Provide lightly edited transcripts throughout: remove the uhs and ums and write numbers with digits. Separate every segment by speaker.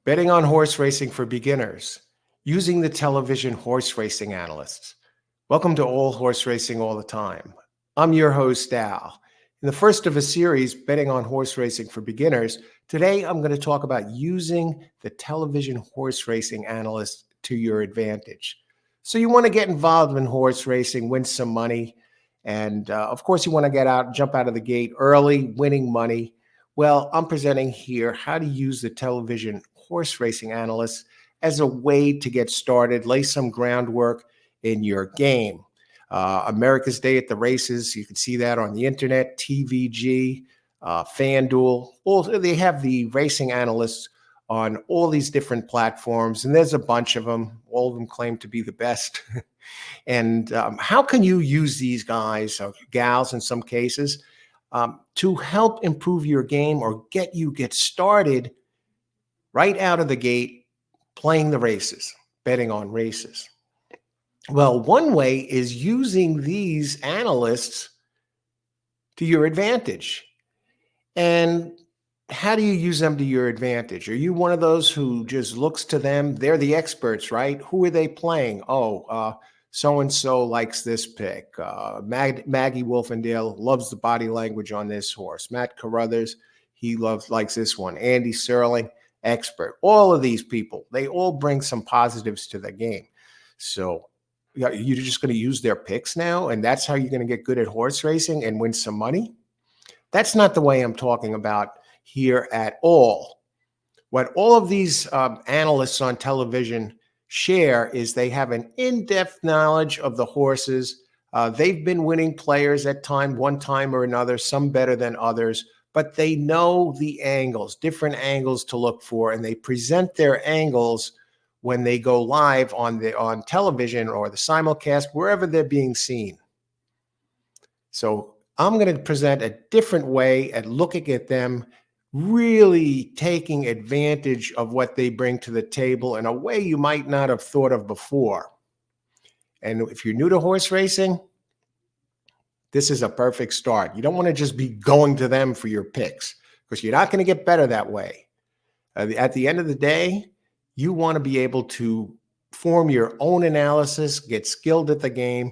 Speaker 1: Betting on horse racing for beginners, using the television horse racing analysts. Welcome to All Horse Racing All the Time. I'm your host, Al. In the first of a series, Betting on Horse Racing for Beginners, today I'm going to talk about using the television horse racing analyst to your advantage. So you want to get involved in horse racing, win some money, and of course you want to jump out of the gate early, winning money. Well, I'm presenting here how to use the television horse racing analyst as a way to get started, lay some groundwork in your game. America's Day at the Races, you can see that on the internet, TVG, FanDuel. They have the racing analysts on all these different platforms, and there's a bunch of them. All of them claim to be the best. And how can you use these guys, or gals in some cases, to help improve your game or get started right out of the gate playing the races, betting on races? Well, one way is using these analysts to your advantage. And how do you use them to your advantage? Are you one of those who just looks to them? They're the experts, right? Who are they playing? So-and-so likes this pick. Maggie Wolfendale loves the body language on this horse. Matt Carruthers, he likes this one. Andy Serling, expert. All of these people, they all bring some positives to the game. So you're just going to use their picks now, and that's how you're going to get good at horse racing and win some money? That's not the way I'm talking about here at all. What all of these analysts on television share is they have an in-depth knowledge of the horses. They've been winning players at one time or another, some better than others, but they know the angles, different angles to look for, and they present their angles when they go live on television or the simulcast, wherever they're being seen. So I'm going to present a different way at looking at them, really taking advantage of what they bring to the table in a way you might not have thought of before. And if you're new to horse racing, this is a perfect start. You don't want to just be going to them for your picks, because you're not going to get better that way. At the end of the day, you want to be able to form your own analysis, get skilled at the game,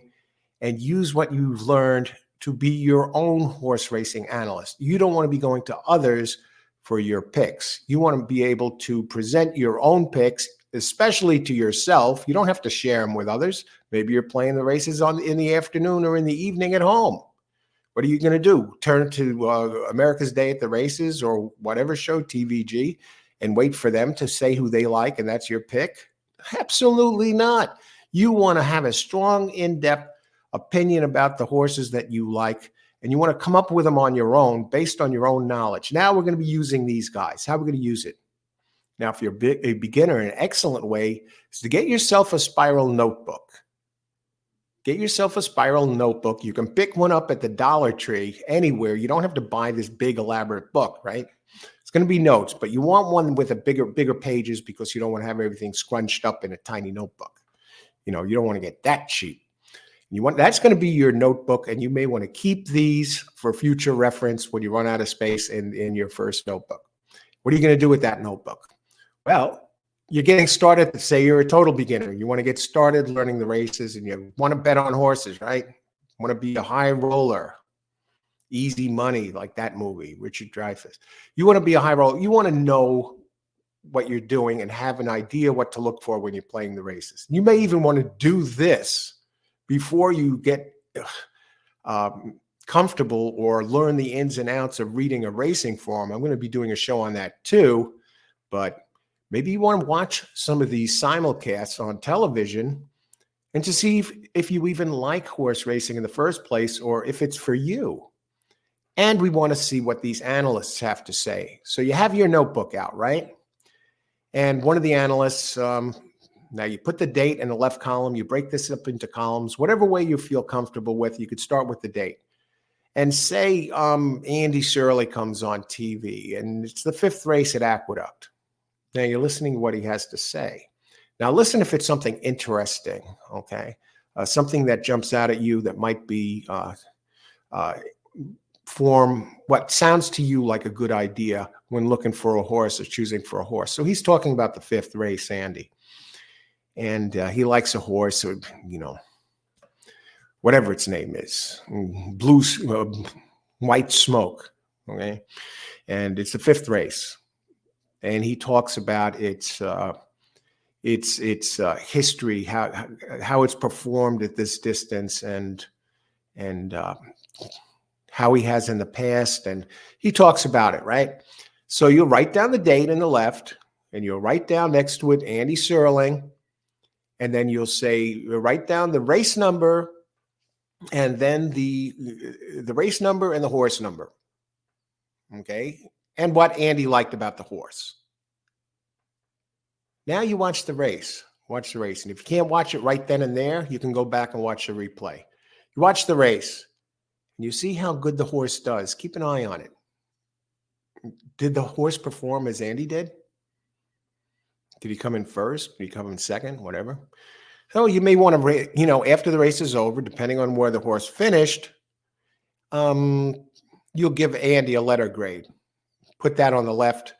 Speaker 1: and use what you've learned to be your own horse racing analyst. You don't want to be going to others for your picks. You want to be able to present your own picks, especially to yourself. You don't have to share them with others. Maybe you're playing the races in the afternoon or in the evening at home. What are you going to do? Turn to America's Day at the Races or whatever show, TVG, and wait for them to say who they like and that's your pick? Absolutely not. You want to have a strong, in-depth opinion about the horses that you like, and you want to come up with them on your own based on your own knowledge. Now we're going to be using these guys. How are we going to use it? Now, if you're a beginner, an excellent way is to get yourself a spiral notebook. Get yourself a spiral notebook. You can pick one up at the Dollar Tree, anywhere. You don't have to buy this big, elaborate book, right? It's going to be notes, but you want one with a bigger pages, because you don't want to have everything scrunched up in a tiny notebook. You don't want to get that cheap. That's going to be your notebook, and you may want to keep these for future reference when you run out of space in your first notebook. What are you going to do with that notebook? Well, you're getting started. Say you're a total beginner. You want to get started learning the races, and you want to bet on horses, right? You want to be a high roller, easy money, like that movie, Richard Dreyfuss. You want to be a high roller. You want to know what you're doing and have an idea what to look for when you're playing the races. You may even want to do this before you get comfortable or learn the ins and outs of reading a racing form. I'm going to be doing a show on that too, but maybe you want to watch some of these simulcasts on television and to see if you even like horse racing in the first place, or if it's for you. And we want to see what these analysts have to say. So you have your notebook out, right? And one of the analysts, now you put the date in the left column, you break this up into columns, whatever way you feel comfortable with. You could start with the date. And say Andy Serling comes on TV, and it's the 5th race at Aqueduct. Now you're listening to what he has to say. Now listen if it's something interesting, okay? Something that jumps out at you that might be form what sounds to you like a good idea when looking for a horse or choosing for a horse. So he's talking about the fifth race, Andy. And he likes a horse, or, whatever its name is, blue, white smoke. Okay. And it's the fifth race. And he talks about its history, how it's performed at this distance, and how he has in the past, and he talks about it, right? So you'll write down the date in the left, and you'll write down next to it Andy Serling, and then you'll write down the race number, and then the race number and the horse number, okay, and what Andy liked about the horse. Now you watch the race. Watch the race. And if you can't watch it right then and there, you can go back and watch the replay. You watch the race, and you see how good the horse does. Keep an eye on it. Did the horse perform as Andy did? Did he come in first? Did he come in second? Whatever. So you may want to, after the race is over, depending on where the horse finished, you'll give Andy a letter grade. Put that on the left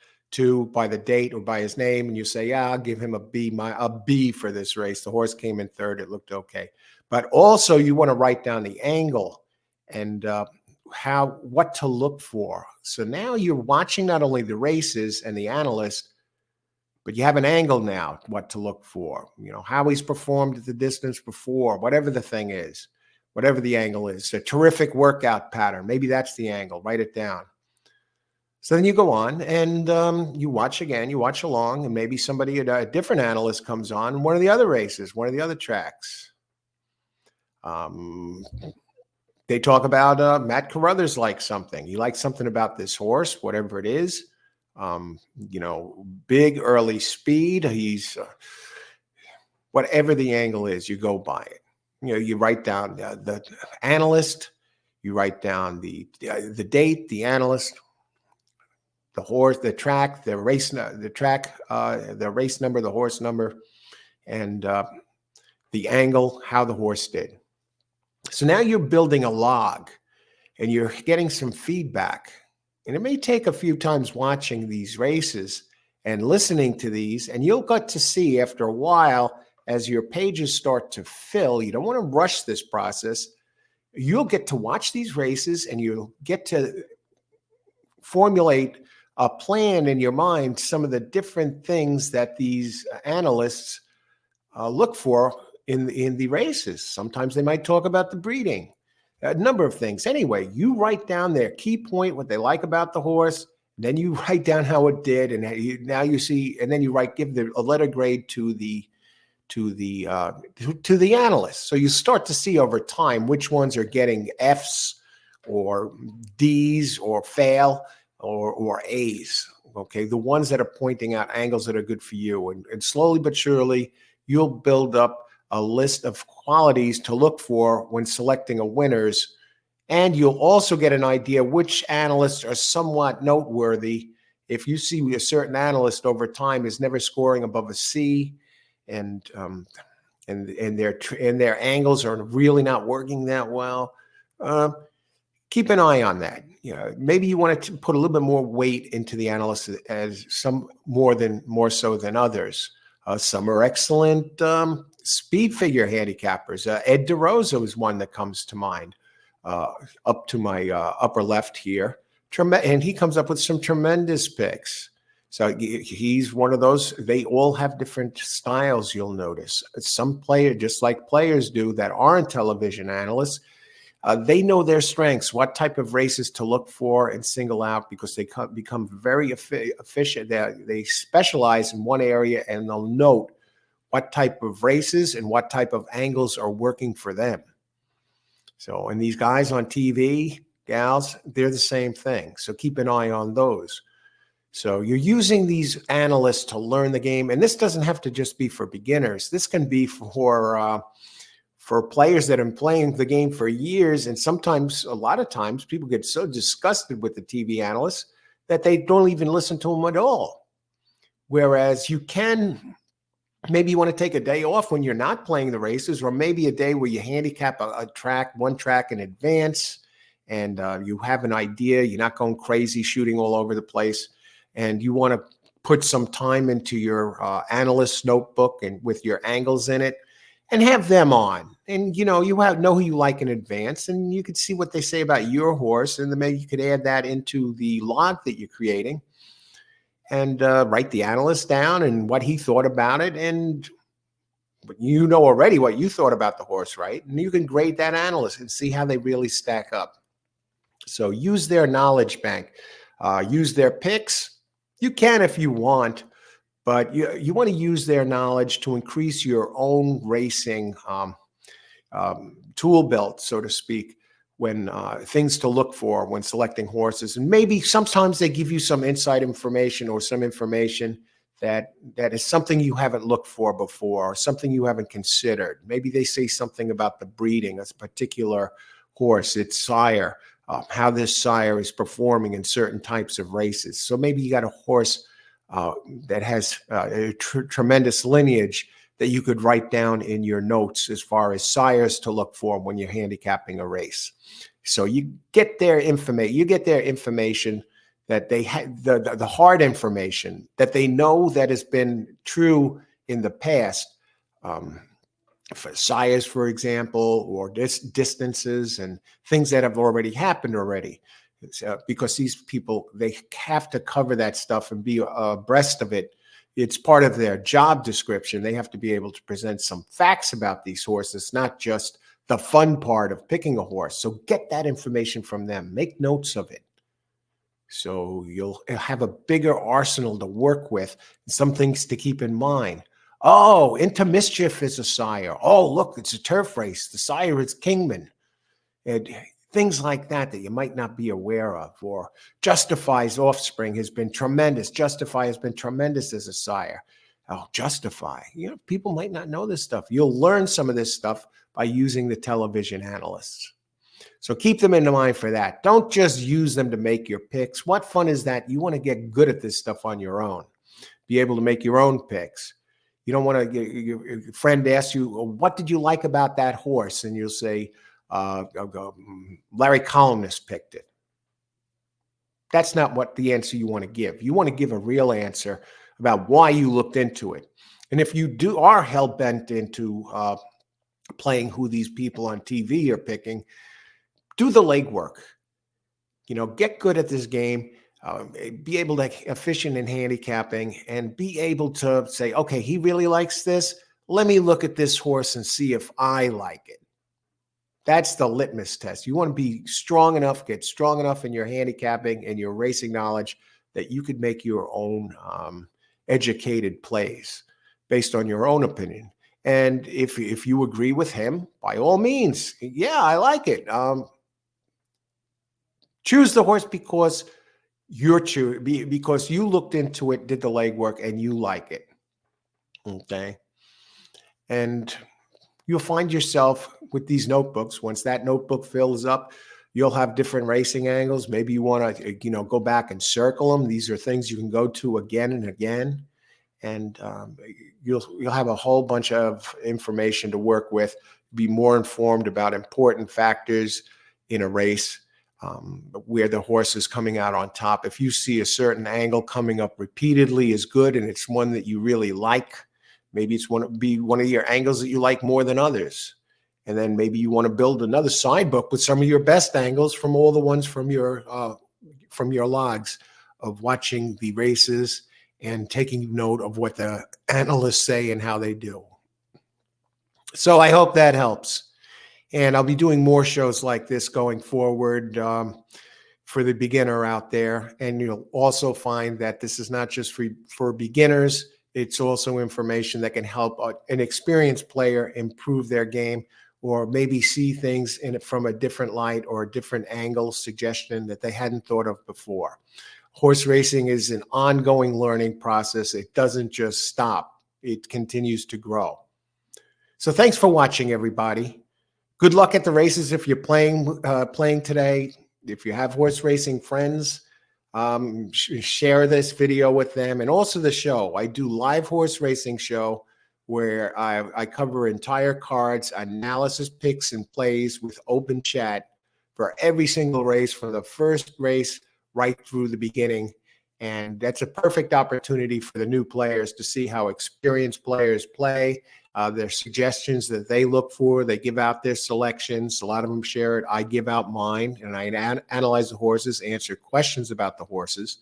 Speaker 1: by the date or by his name, and you say, yeah, I'll give him a B for this race. The horse came in third. It looked okay. But also you want to write down the angle and what to look for. So now you're watching not only the races and the analyst, but you have an angle now, what to look for, how he's performed at the distance before, whatever the thing is, whatever the angle is, a terrific workout pattern. Maybe that's the angle. Write it down. So then you go on and you watch again, you watch along, and maybe a different analyst comes on one of the other races, one of the other tracks. They talk about Matt Carruthers likes something. He likes something about this horse, whatever it is. Big early speed. He's whatever the angle is, you go by it. You write down the analyst, you write down the date, the analyst, the horse, the track, the race number, the horse number, and the angle, how the horse did. So now you're building a log, and you're getting some feedback. And it may take a few times watching these races and listening to these, and you'll get to see after a while, as your pages start to fill, you don't want to rush this process. You'll get to watch these races, and you'll get to formulate a plan in your mind, some of the different things that these analysts look for in the races. Sometimes they might talk about the breeding, a number of things. Anyway, you write down their key point, what they like about the horse. Then you write down how it did, and now you see, and then you give a letter grade to the analyst. So you start to see over time which ones are getting Fs or Ds or fail or A's. Okay, the ones that are pointing out angles that are good for you, and slowly but surely you'll build up a list of qualities to look for when selecting a winners. And you'll also get an idea which analysts are somewhat noteworthy. If you see a certain analyst over time is never scoring above a C, and their angles are really not working that well, keep an eye on that. Maybe you want to put a little bit more weight into the analysts, as some more so than others. Some are excellent speed figure handicappers. Ed DeRosa is one that comes to mind, up to my upper left here. And he comes up with some tremendous picks. So he's one of those. They all have different styles, you'll notice. Some players, just like players do that aren't television analysts, they know their strengths, what type of races to look for and single out, because they become very efficient. They specialize in one area, and they'll note what type of races and what type of angles are working for them. So, and these guys on TV, gals, they're the same thing. So keep an eye on those. So you're using these analysts to learn the game. And this doesn't have to just be for beginners. This can be for players that have been playing the game for years. And sometimes, a lot of times, people get so disgusted with the TV analysts that they don't even listen to them at all. Whereas maybe you want to take a day off when you're not playing the races, or maybe a day where you handicap one track in advance, and you have an idea, you're not going crazy shooting all over the place, and you want to put some time into your analyst notebook and with your angles in it, and have them on. And you know who you like in advance, and you could see what they say about your horse, and then maybe you could add that into the log that you're creating, and write the analyst down and what he thought about it, and you know already what you thought about the horse, right? And you can grade that analyst and see how they really stack up. So use their knowledge bank, use their picks. You can if you want, but you want to use their knowledge to increase your own racing tool belt, so to speak, when things to look for when selecting horses. And maybe sometimes they give you some inside information or some information that is something you haven't looked for before, or something you haven't considered. Maybe they say something about the breeding of a particular horse, its sire, how this sire is performing in certain types of races. So maybe you got a horse that has a tremendous lineage that you could write down in your notes as far as sires to look for when you're handicapping a race. So you get their information that they had, the hard information that they know that has been true in the past, for sires, for example, or distances and things that have already happened already. Because these people, they have to cover that stuff and be abreast of it. It's part of their job description. They have to be able to present some facts about these horses, not just the fun part of picking a horse. So get that information from them. Make notes of it. So you'll have a bigger arsenal to work with, and some things to keep in mind. Oh, Into Mischief is a sire. Oh, look, it's a turf race. The sire is Kingman. And things like that you might not be aware of. Or Justify's offspring has been tremendous. Justify has been tremendous as a sire. Oh, Justify. People might not know this stuff. You'll learn some of this stuff by using the television analysts. So keep them in mind for that. Don't just use them to make your picks. What fun is that? You want to get good at this stuff on your own. Be able to make your own picks. You don't want to, your friend asks you, what did you like about that horse? And you'll say, Larry Columnus picked it. That's not what the answer you want to give. You want to give a real answer about why you looked into it. And if you are hell-bent into playing who these people on TV are picking, do the legwork. Get good at this game. Be able to efficient in handicapping, and be able to say, okay, he really likes this. Let me look at this horse and see if I like it. That's the litmus test. You want to be strong enough, get strong enough in your handicapping and your racing knowledge that you could make your own educated plays based on your own opinion. And if you agree with him, by all means, yeah, I like it. Choose the horse because because you looked into it, did the legwork, and you like it. Okay. And you'll find yourself with these notebooks. Once that notebook fills up, you'll have different racing angles. Maybe you want to, go back and circle them. These are things you can go to again and again. And you'll have a whole bunch of information to work with, be more informed about important factors in a race, where the horse is coming out on top. If you see a certain angle coming up repeatedly is good, and it's one that you really like, maybe it's one of your angles that you like more than others. And then maybe you want to build another side book with some of your best angles from all the ones from your logs of watching the races and taking note of what the analysts say and how they do. So I hope that helps. And I'll be doing more shows like this going forward for the beginner out there. And you'll also find that this is not just for beginners. It's also information that can help an experienced player improve their game, or maybe see things in it from a different light or a different angle suggestion that they hadn't thought of before. Horse racing is an ongoing learning process. It doesn't just stop. It continues to grow. So thanks for watching, everybody. Good luck at the races if you're playing today. If you have horse racing friends, share this video with them, and also the show. I do live horse racing show where I cover entire cards, analysis, picks, and plays with open chat for every single race, from the first race right through the beginning. And that's a perfect opportunity for the new players to see how experienced players play, their suggestions that they look for. They give out their selections. A lot of them share it. I give out mine, and I analyze the horses, answer questions about the horses.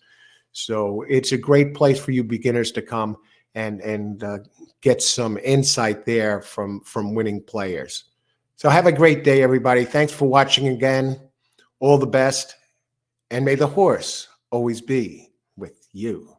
Speaker 1: So it's a great place for you beginners to come and get some insight there from winning players. So have a great day, everybody. Thanks for watching again. All the best, and may the horse always be with you.